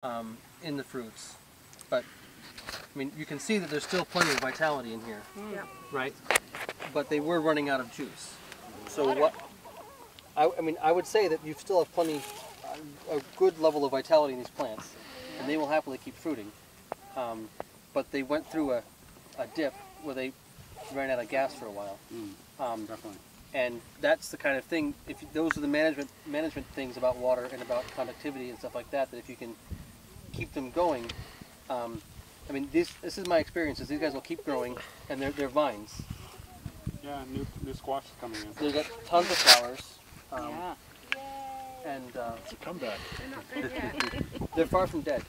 in the fruits, but I mean you can see that there's still plenty of vitality in here, right? But they were running out of juice. So what? I mean I would say that you still have plenty, a good level of vitality in these plants, and they will happily keep fruiting. But they went through a dip where they ran out of gas for a while. Definitely. And that's the kind of thing. Those are the management things about water and about conductivity and stuff like that. That if you can keep them going, I mean, this is my experience. Is these guys will keep growing, and they're vines. Yeah, new squash is coming in. They've got tons of flowers. Yeah. And It's a comeback. they're far from dead.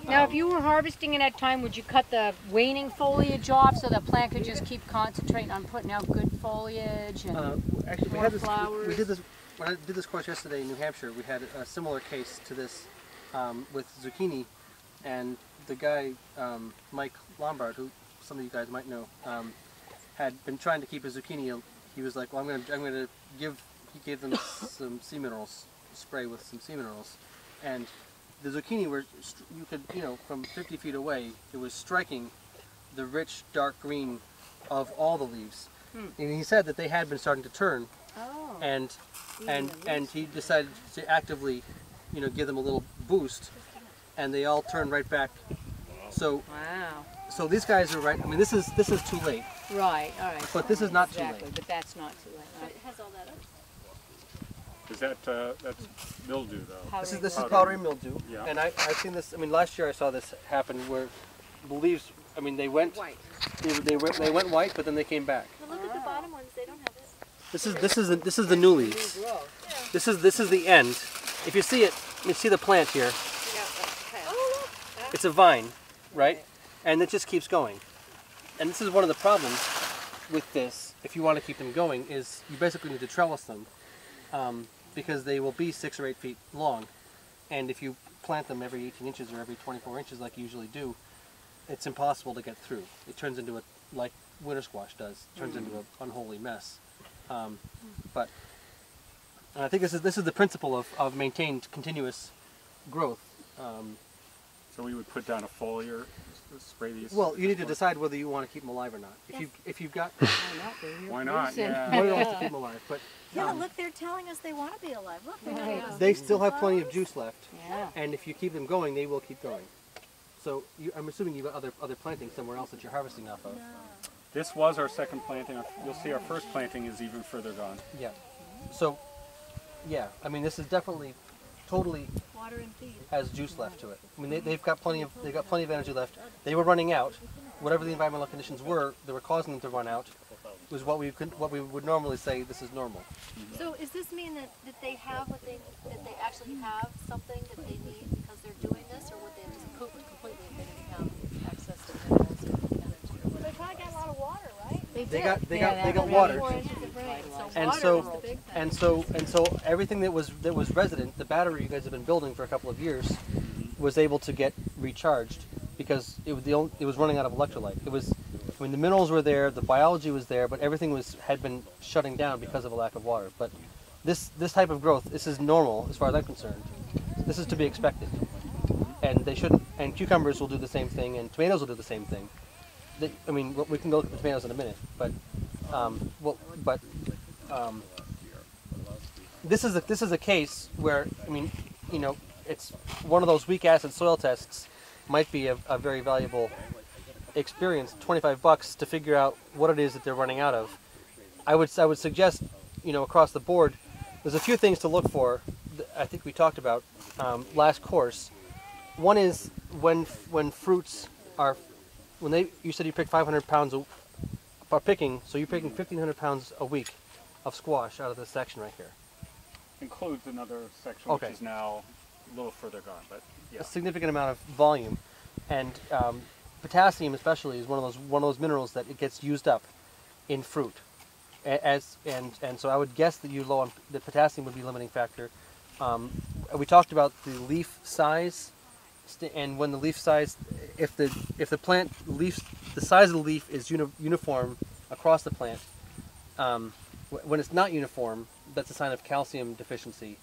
Now, if you were harvesting in that time, would you cut the waning foliage off so the plant could just keep concentrating on putting out good foliage and Actually, more flowers? we did this when I did this course yesterday in New Hampshire. We had a similar case to this with zucchini, and the guy Mike Lombard, who some of you guys might know, had been trying to keep his zucchini. He was like, "Well, I'm going to give." He gave them some sea minerals, spray with some sea minerals, and the zucchini were, you could, from 50 feet away, it was striking the rich dark green of all the leaves. And he said that they had been starting to turn, and he decided to actively, give them a little boost, and they all turned right back. So Wow. so these guys are right. I mean, this is too late. Right, all right. But this is not too exactly, late. but that's not too late. But it has all that up. Is that's mildew though? This is Powdery. powdery mildew, Yeah. and I've seen this. I mean, last year I saw this happen where the leaves. I mean, they went White. they went white, but then they came back. But look at the bottom ones, they don't have it. This is the new leaves. This is the end. If you see it, you see the plant here. Oh, look. It's a vine, right? And it just keeps going. And this is one of the problems with this. If you want to keep them going, is you basically need to trellis them. Because they will be 6 or 8 feet long, and if you plant them every 18 inches or every 24 inches like you usually do, it's impossible to get through. It turns into like winter squash does. It turns into an unholy mess. But I think this is the principle of maintained continuous growth. So we would put down a foliar, spray these. Well, you need to decide whether you want to keep them alive or not. If you've got, Why not? Yeah. nobody wants to keep them alive, but Yeah, look, they're telling us they want to be alive. Look, they're telling us they still have plenty of juice left. Yeah. And if you keep them going, they will keep going. So I'm assuming you've got other plantings somewhere else that you're harvesting off of. This was our second planting. You'll see our first planting is even further gone. Yeah. So, yeah, I mean, this is definitely totally water and feed. has juice left to it. I mean, they've got plenty of energy left. They were running out. Whatever the environmental conditions were that were causing them to run out was what we would normally say this is normal. So does this mean that they have that they actually have something that they need because they're doing this, or would they have just pooped completely if they didn't have access to minerals or energy? Well, they probably got a lot of water, right? They got water. 4 inches of rain. And Water so is the big thing. and so everything that was resident, the battery you guys have been building for a couple of years, was able to get recharged because it was running out of electrolyte. I mean, the minerals were there, the biology was there, but everything had been shutting down because of a lack of water. But this type of growth, this is normal as far as I'm concerned. This is to be expected, and they shouldn't. And cucumbers will do the same thing, and tomatoes will do the same thing. I mean, we can go look at the tomatoes in a minute, but this is a case where, I mean, it's one of those weak acid soil tests. Might be a very valuable experience. $25 to figure out what it is that they're running out of. I would suggest, across the board, there's a few things to look for. I think we talked about last course. One is when fruits are, you said you pick 500 pounds are picking, so you're picking 1,500 pounds a week of squash out of this section right here. Includes another section Okay. which is now a little further gone, but yeah. A significant amount of volume, and potassium especially is one of those minerals that it gets used up in fruit. And so I would guess that the potassium would be a limiting factor. We talked about the leaf size, and when the leaf size, if the plant leaf, the size of the leaf is uniform across the plant. When it's not uniform, that's a sign of calcium deficiency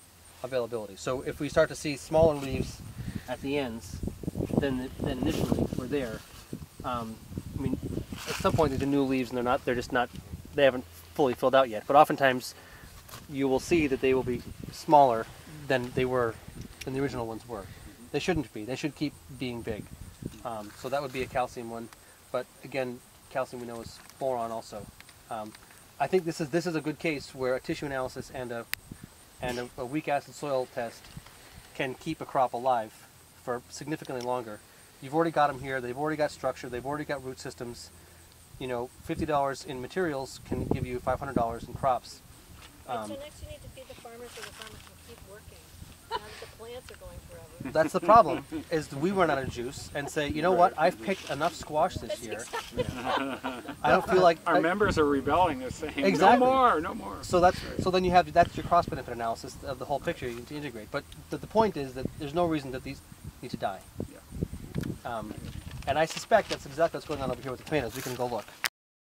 availability. So if we start to see smaller leaves at the ends than initially were there. I mean, at some point these are new leaves and they haven't fully filled out yet. But oftentimes you will see that they will be smaller than the original ones were. They shouldn't be. They should keep being big. So that would be a calcium one. But again, calcium we know is boron also. I think this is a good case where a tissue analysis and a weak acid soil test can keep a crop alive for significantly longer. You've already got them here. They've already got structure. They've already got root systems. You know, $50 in materials can give you $500 in crops. So next you need to feed the farmers so the farmers can keep working. Now that the plants are going forever. That's the problem, is we run out of juice and say, you know what, I've picked enough squash this year. I don't feel like... Our members are rebelling. They're saying, exactly. No more. So then you have, that's your cost benefit analysis of the whole picture you need to integrate. But the point is that there's no reason that these need to die. Yeah. And I suspect that's exactly what's going on over here with the tomatoes. We can go look.